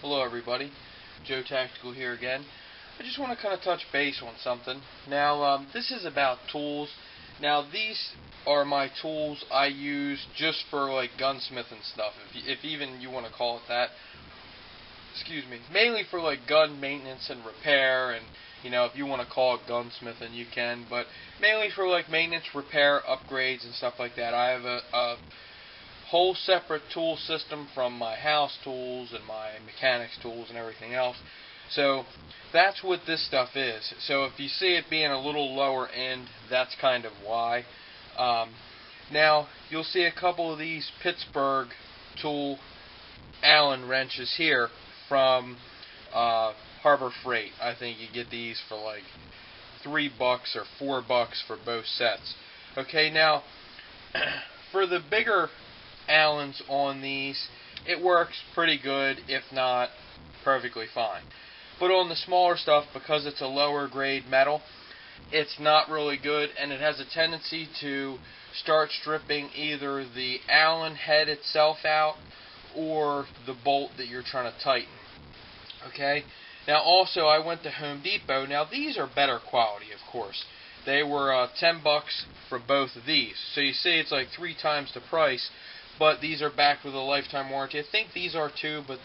Hello everybody, Joe Tactical here again. I just want to kind of touch base on something. Now, this is about tools. Now, these are my tools I use just for like gunsmithing stuff, if even you want to call it that. Excuse me. Mainly for like gun maintenance and repair, and if you want to call it gunsmithing, you can. But mainly for like maintenance, repair, upgrades, and stuff like that. I have a whole separate tool system from my house tools and my mechanics tools and everything else. So that's what this stuff is. So if you see it being a little lower end, that's kind of why. Now you'll see a couple of these Pittsburgh tool Allen wrenches here from Harbor Freight. I think you get these for like $3 or $4 for both sets. Okay, now for the bigger Allens on these, it works pretty good, if not perfectly fine. But on the smaller stuff, because it's a lower grade metal, it's not really good, and it has a tendency to start stripping either the Allen head itself out or the bolt that you're trying to tighten. Okay? Now also, I went to Home Depot. Now these are better quality, of course. They were $10 for both of these. So you see it's like 3 times the price, but these are backed with a lifetime warranty. I think these are too, but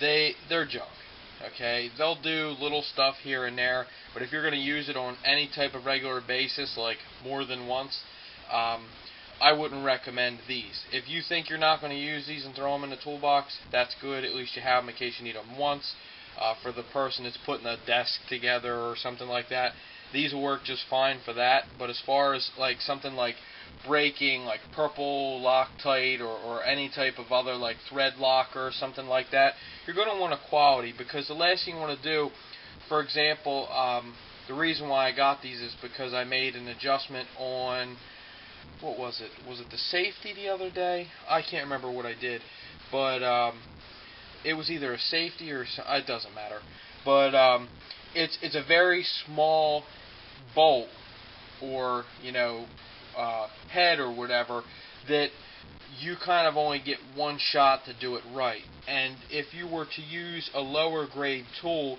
they're junk. Okay, they'll do little stuff here and there, but if you're going to use it on any type of regular basis, like more than once, I wouldn't recommend these. If you think you're not going to use these and throw them in the toolbox, that's good. At least you have them in case you need them once. For the person that's putting a desk together or something like that, these will work just fine for that. But as far as like something like braking, like purple Loctite or any type of other like thread locker or something like that, you're going to want a quality, because the last thing you want to do, for example, the reason why I got these is because I made an adjustment on, what was it? Was it the safety the other day? I can't remember what I did, but it was either a safety or it doesn't matter. But it's a very small bolt or head or whatever that you kind of only get one shot to do it right. And if you were to use a lower grade tool,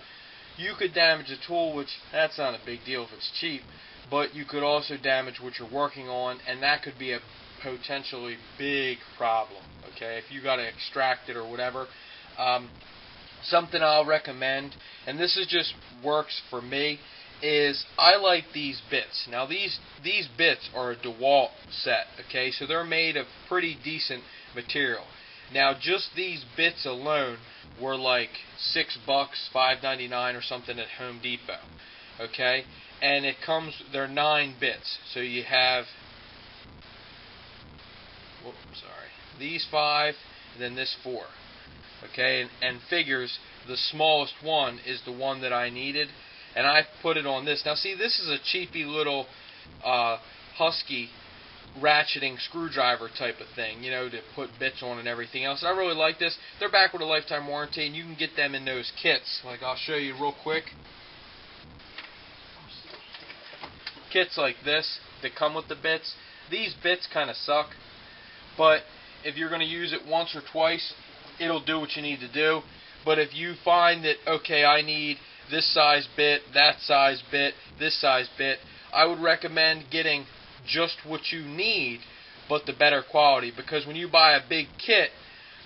you could damage the tool, which that's not a big deal if it's cheap, but you could also damage what you're working on, and that could be a potentially big problem. Okay, if you got to extract it or whatever. Something I'll recommend, and this is just works for me, is I like these bits. Now these bits are a DeWalt set, okay, so they're made of pretty decent material. Now just these bits alone were like $6, $5.99 or something at Home Depot, okay, and they're 9 bits, so you have, these 5, and then this 4. Okay, and figures the smallest one is the one that I needed, and I put it on this. Now see, this is a cheapy little Husky ratcheting screwdriver type of thing, to put bits on and everything else. And I really like this. They're back with a lifetime warranty, and you can get them in those kits. Like, I'll show you real quick. Kits like this that come with the bits. These bits kind of suck, but if you're going to use it once or twice, it'll do what you need to do. But if you find that, okay, I need this size bit, that size bit, this size bit, I would recommend getting just what you need, but the better quality. Because when you buy a big kit,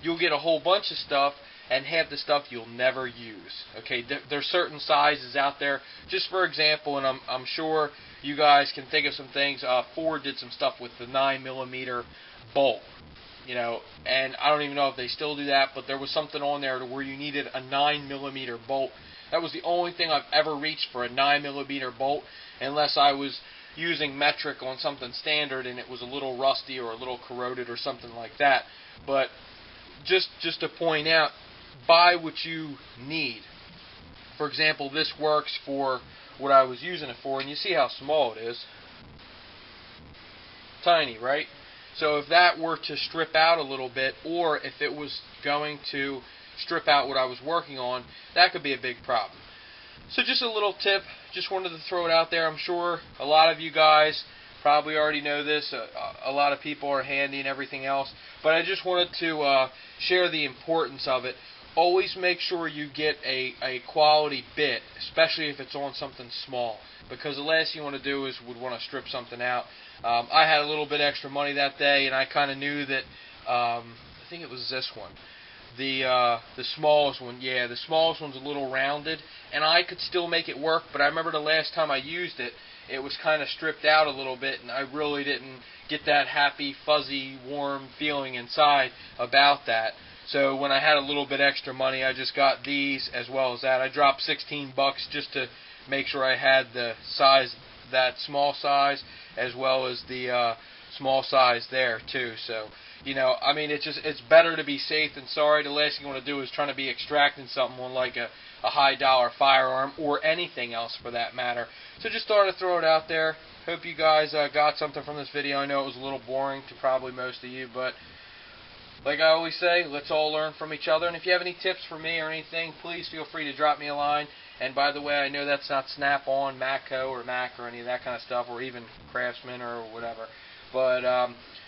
you'll get a whole bunch of stuff, and half the stuff you'll never use. Okay, there's certain sizes out there. Just for example, and I'm sure you guys can think of some things, Ford did some stuff with the 9mm bolt. And I don't even know if they still do that, but there was something on there to where you needed a 9mm bolt. That was the only thing I've ever reached for a 9mm bolt, unless I was using metric on something standard and it was a little rusty or a little corroded or something like that. But just to point out, buy what you need. For example, this works for what I was using it for, and you see how small it is. Tiny, right? So if that were to strip out a little bit, or if it was going to strip out what I was working on, that could be a big problem. So just a little tip, just wanted to throw it out there. I'm sure a lot of you guys probably already know this. A lot of people are handy and everything else, but I just wanted to share the importance of it always make sure you get a quality bit, especially if it's on something small, because the last thing you want to do is would want to strip something out. I had a little bit extra money that day, and I kind of knew that, I think it was this one, the smallest one, yeah, the smallest one's a little rounded, and I could still make it work, but I remember the last time I used it, it was kind of stripped out a little bit, and I really didn't get that happy, fuzzy, warm feeling inside about that. So when I had a little bit extra money, I just got these as well as that. I dropped $16 just to make sure I had the size, that small size, as well as the small size there too. So, you know, I mean, it's better to be safe than sorry. The last thing you want to do is trying to be extracting something on like a high dollar firearm or anything else for that matter. So just thought I'd throw it out there. Hope you guys got something from this video. I know it was a little boring to probably most of you, but like I always say, let's all learn from each other. And if you have any tips for me or anything, please feel free to drop me a line. And by the way, I know that's not Snap-on, Matco, or Mac, or any of that kind of stuff, or even Craftsman or whatever. But,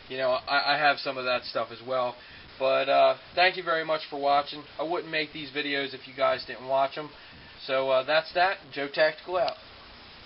you know, I have some of that stuff as well. But thank you very much for watching. I wouldn't make these videos if you guys didn't watch them. So that's that. Joe Tactical out.